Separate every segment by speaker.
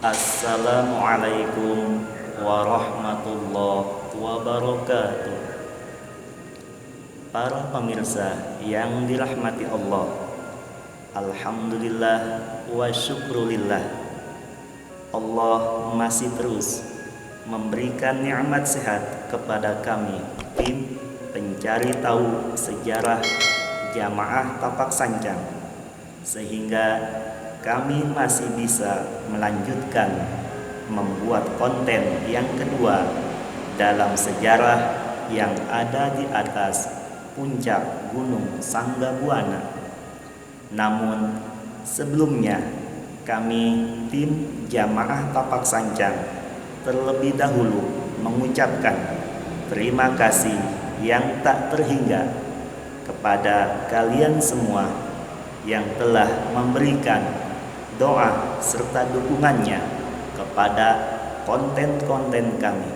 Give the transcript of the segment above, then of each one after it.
Speaker 1: Assalamualaikum warahmatullahi wabarakatuh. Para pemirsa yang dirahmati Allah, alhamdulillah wa syukrulillah, Allah masih terus memberikan nikmat sehat kepada kami, tim pencari tahu sejarah Jamaah Tapak Sancang, sehingga kami masih bisa melanjutkan membuat konten yang kedua dalam sejarah yang ada di atas puncak Gunung Sanggabuana. Namun sebelumnya kami tim Jamaah Tapak Sancang terlebih dahulu mengucapkan terima kasih yang tak terhingga kepada kalian semua yang telah memberikan doa serta dukungannya kepada konten-konten kami.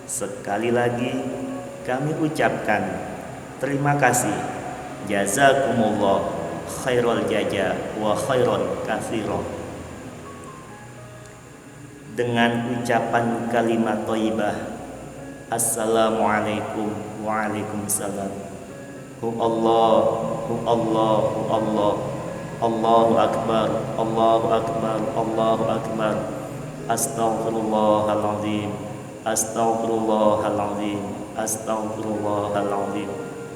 Speaker 1: Sekali lagi kami ucapkan terima kasih. Jazakumullah khairul jaza wa khairon katsira. Dengan ucapan kalimat thayyibah, Assalamualaikum waalaikumsalam. Hu Allah, hu Allah, hu Allah. Allahu Akbar, Allahu Akbar, Allahu Akbar. Astaghfirullahaladzim, Astaghfirullahaladzim, Astaghfirullahaladzim.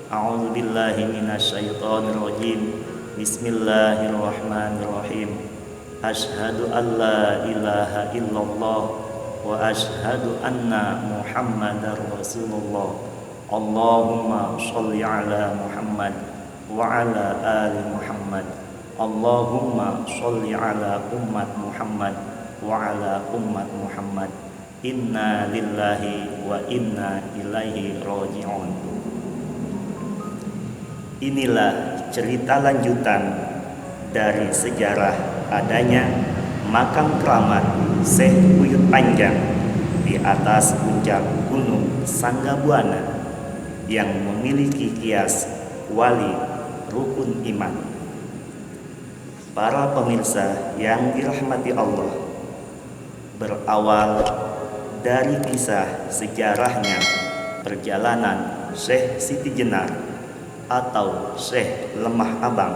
Speaker 1: A'udzu billahi minasyaitonir rajim. Bismillahirrahmanirrahim. Asyhadu an la ilaha illallah wa asyhadu anna Muhammadar Rasulullah. Allahumma sholli ala Muhammad wa ala ali Muhammad. Allahumma sholli ala ummat Muhammad wa ala ummat Muhammad. Inna lillahi wa inna ilaihi raji'un. Inilah cerita lanjutan dari sejarah adanya makam keramat Syekh Buyut Panjang di atas puncak Gunung Sanggabuana yang memiliki kias wali rukun iman. Para pemirsa yang dirahmati Allah, berawal dari kisah sejarahnya perjalanan Syekh Siti Jenar atau Syekh Lemah Abang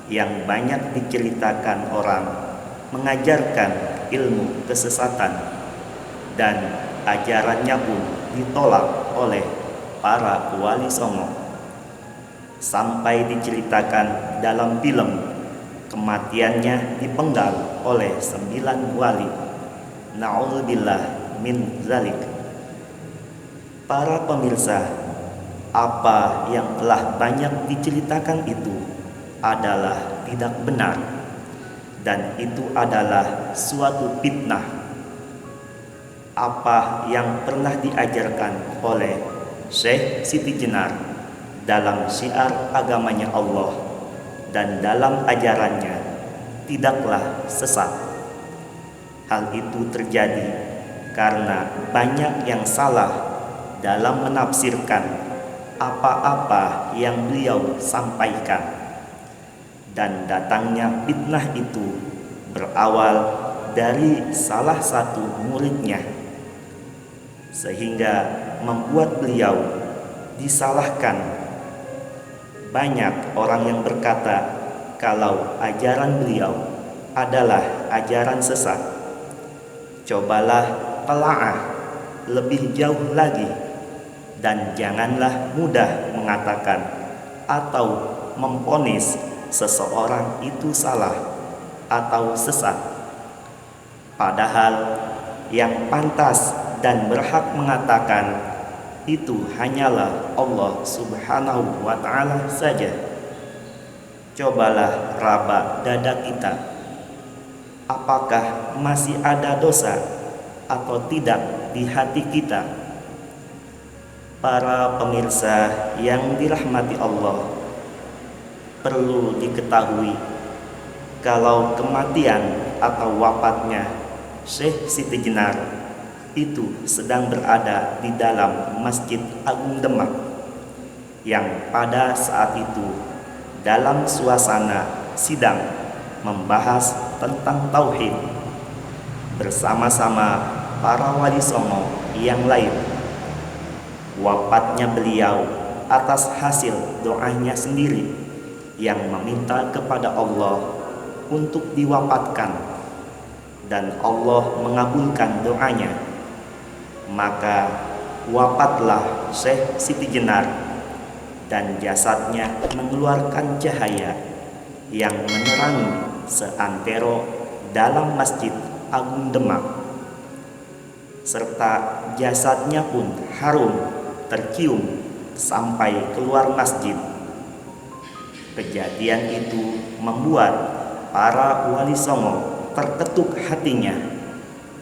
Speaker 1: yang banyak diceritakan orang mengajarkan ilmu kesesatan dan ajarannya pun ditolak oleh para wali songo, sampai diceritakan dalam film kematiannya dipenggal oleh 9 wali. Na'udzubillah min zalik. Para pemirsa, apa yang telah banyak diceritakan itu adalah tidak benar, dan itu adalah suatu fitnah. Apa yang pernah diajarkan oleh Syekh Siti Jenar dalam syiar agamanya Allah dan dalam ajarannya tidaklah sesat. Hal itu terjadi karena banyak yang salah dalam menafsirkan apa-apa yang beliau sampaikan, dan datangnya fitnah itu berawal dari salah satu muridnya, sehingga membuat beliau disalahkan. Banyak orang yang berkata kalau ajaran beliau adalah ajaran sesat. Cobalah telaah lebih jauh lagi, dan janganlah mudah mengatakan atau memvonis seseorang itu salah atau sesat. Padahal yang pantas dan berhak mengatakan itu hanyalah Allah Subhanahu wa ta'ala saja. Cobalah raba dada kita, apakah masih ada dosa atau tidak di hati kita? Para pemirsa yang dirahmati Allah, perlu diketahui kalau kematian atau wafatnya Syekh Siti Jenar itu sedang berada di dalam Masjid Agung Demak, yang pada saat itu dalam suasana sidang membahas tentang tauhid. bersama-sama para wali songo yang lain. Wafatnya beliau atas hasil doanya sendiri yang meminta kepada Allah untuk diwafatkan, dan Allah mengabulkan doanya. Maka wafatlah Syekh Siti Jenar, dan jasadnya mengeluarkan cahaya yang menerangi seantero dalam Masjid Agung Demak, serta jasadnya pun harum tercium sampai keluar masjid. Kejadian itu membuat para wali songo terketuk hatinya,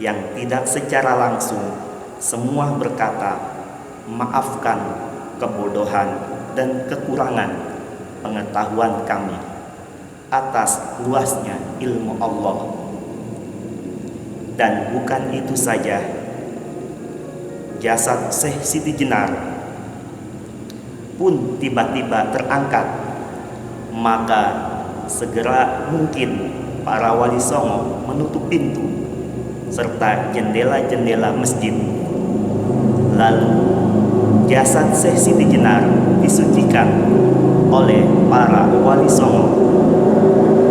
Speaker 1: yang tidak secara langsung semua berkata, "Maafkan kebodohan dan kekurangan pengetahuan kami atas luasnya ilmu Allah." Dan bukan itu saja, jasad Syekh Siti Jenar pun tiba-tiba terangkat. Maka segera mungkin para wali songo menutup pintu serta jendela-jendela masjid. Lalu jasad Syekh Siti Jenar disucikan oleh para wali songo,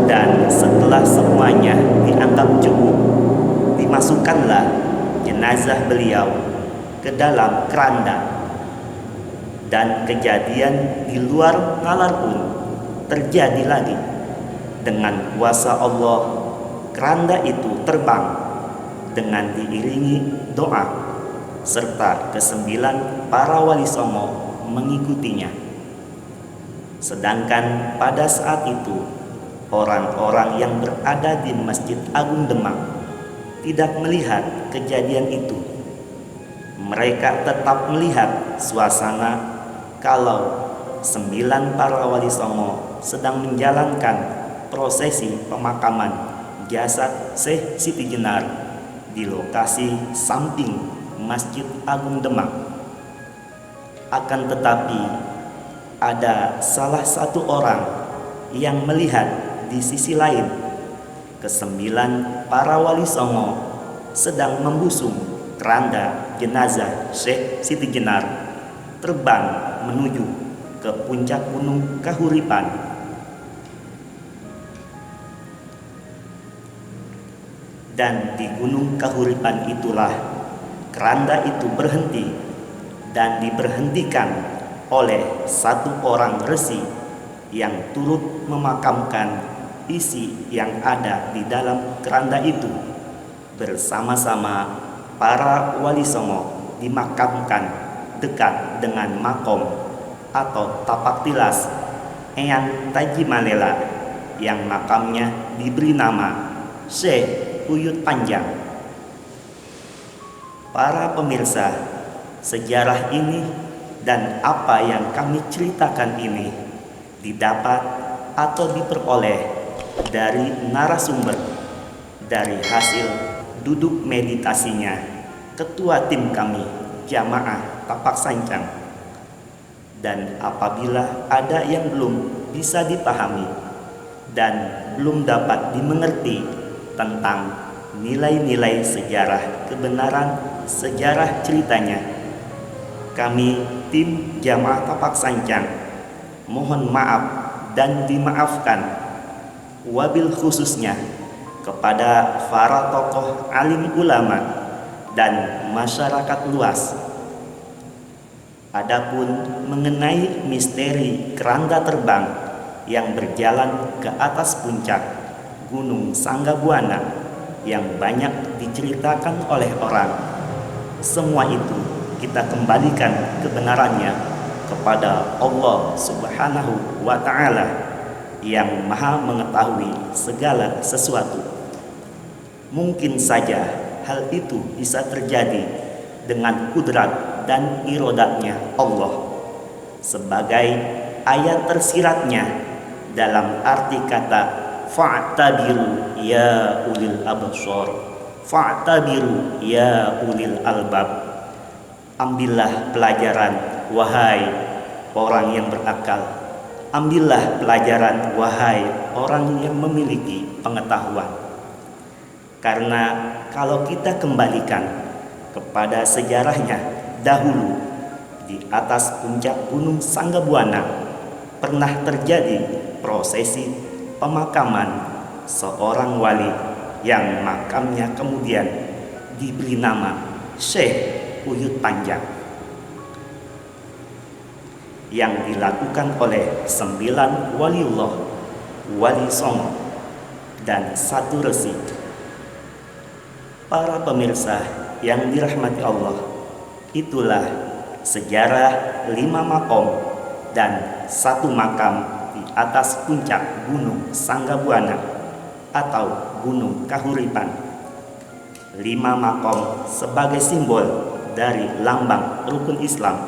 Speaker 1: dan setelah semuanya dianggap cukup, dimasukkanlah jenazah beliau ke dalam keranda. Dan kejadian di luar nalar pun terjadi lagi. Dengan kuasa Allah, keranda itu terbang dengan diiringi doa, serta kesembilan para wali songo mengikutinya. Sedangkan pada saat itu, orang-orang yang berada di Masjid Agung Demak tidak melihat kejadian itu. Mereka tetap melihat suasana kalau 9 para wali songo sedang menjalankan prosesi pemakaman jasad Syekh Siti Jenar di lokasi samping Masjid Agung Demak. Akan tetapi ada salah satu orang yang melihat di sisi lain, ke-9 para wali songo sedang membusung keranda jenazah Syekh Siti Jenar terbang menuju ke puncak Gunung Kahuripan. Dan di Gunung Kahuripan itulah keranda itu berhenti, dan diberhentikan oleh satu orang resi yang turut memakamkan isi yang ada di dalam keranda itu. Bersama-sama para wali songo dimakamkan dekat dengan makom atau tapak tilas Eyang Taji Malela, yang makamnya diberi nama Syekh Uyut Panjang. Para pemirsa, sejarah ini dan apa yang kami ceritakan ini didapat atau diperoleh dari narasumber dari hasil duduk meditasinya ketua tim kami Jamaah Tapak Sancang. Dan apabila ada yang belum bisa dipahami dan belum dapat dimengerti tentang nilai-nilai sejarah kebenaran sejarah ceritanya, kami tim Jamaah Tapak Sancang mohon maaf dan dimaafkan, wabil khususnya kepada para tokoh alim ulama dan masyarakat luas. Adapun mengenai misteri keranda terbang yang berjalan ke atas puncak Gunung Sanggabuana yang banyak diceritakan oleh orang, semua itu kita kembalikan kebenarannya kepada Allah Subhanahu wa Ta'ala yang Maha mengetahui segala sesuatu. Mungkin saja hal itu bisa terjadi dengan kudrat dan irodatnya Allah, sebagai ayat tersiratnya dalam arti kata fa'tabiru ya ulil absar, fa'tabiru ya ulil albab. Ambillah pelajaran wahai orang yang berakal, ambillah pelajaran wahai orang yang memiliki pengetahuan. Karena kalau kita kembalikan kepada sejarahnya dahulu, di atas puncak Gunung Sanggabuana pernah terjadi prosesi pemakaman seorang wali yang makamnya kemudian diberi nama Syekh Uyut Panjang, yang dilakukan oleh 9 waliullah, wali songo, dan 1 resi. Para pemirsa yang dirahmati Allah, itulah sejarah 5 makom dan 1 makam di atas puncak Gunung Sanggabuana atau Gunung Kahuripan. 5 makom sebagai simbol dari lambang rukun Islam,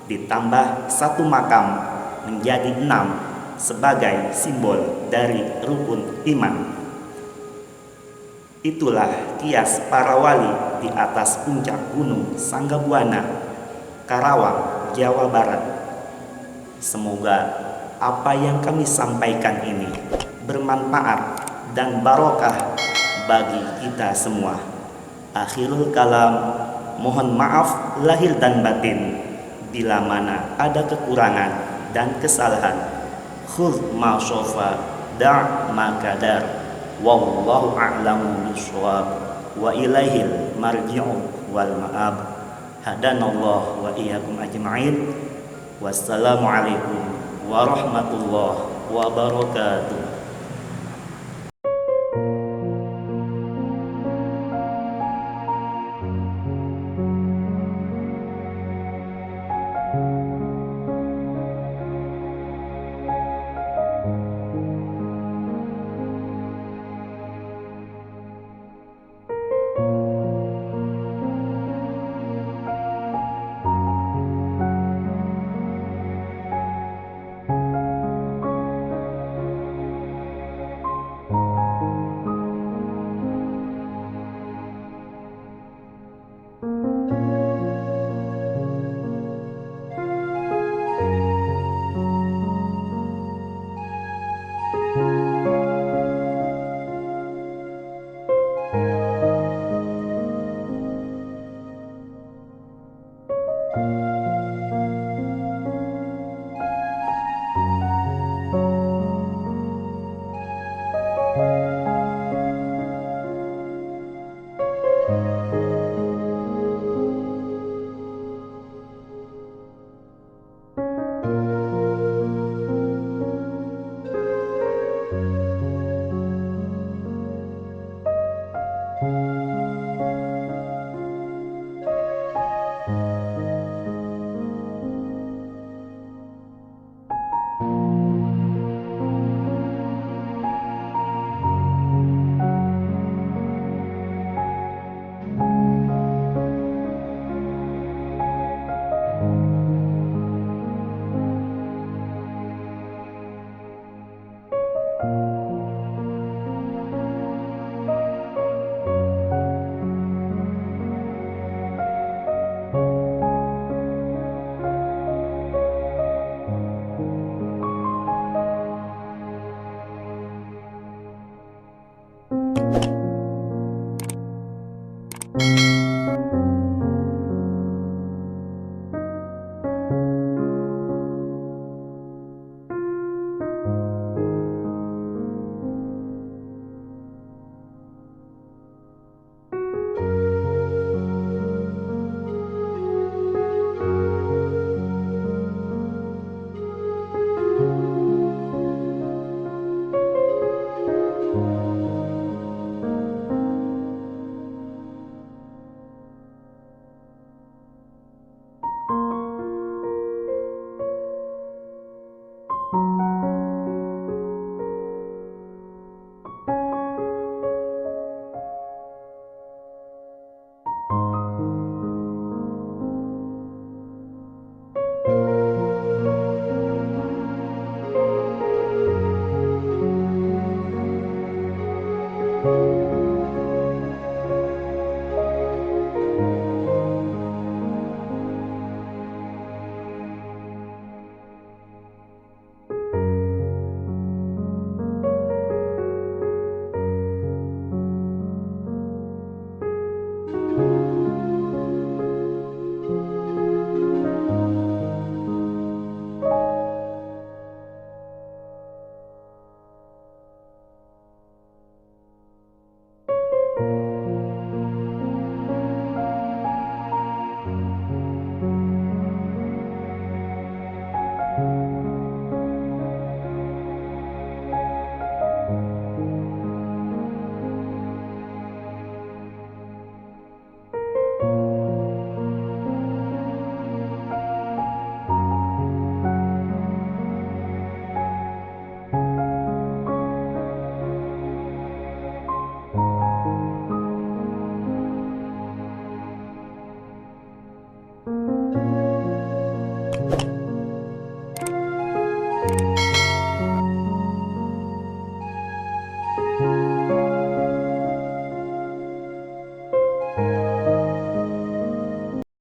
Speaker 1: ditambah 1 makam menjadi 6 sebagai simbol dari rukun iman. Itulah kias para wali di atas puncak Gunung Sanggabuana, Karawang, Jawa Barat. Semoga apa yang kami sampaikan ini bermanfaat dan barokah bagi kita semua. Akhirul kalam, mohon maaf lahir dan batin bila mana ada kekurangan dan kesalahan. Khudh ma syafa, da' ma qadar. Wallahu a'lamu bishawab, wa ilaihil marji'u wal ma'ab. Hadanallah wa iyyakum ajma'in. Wassalamualaikum warahmatullahi wabarakatuh.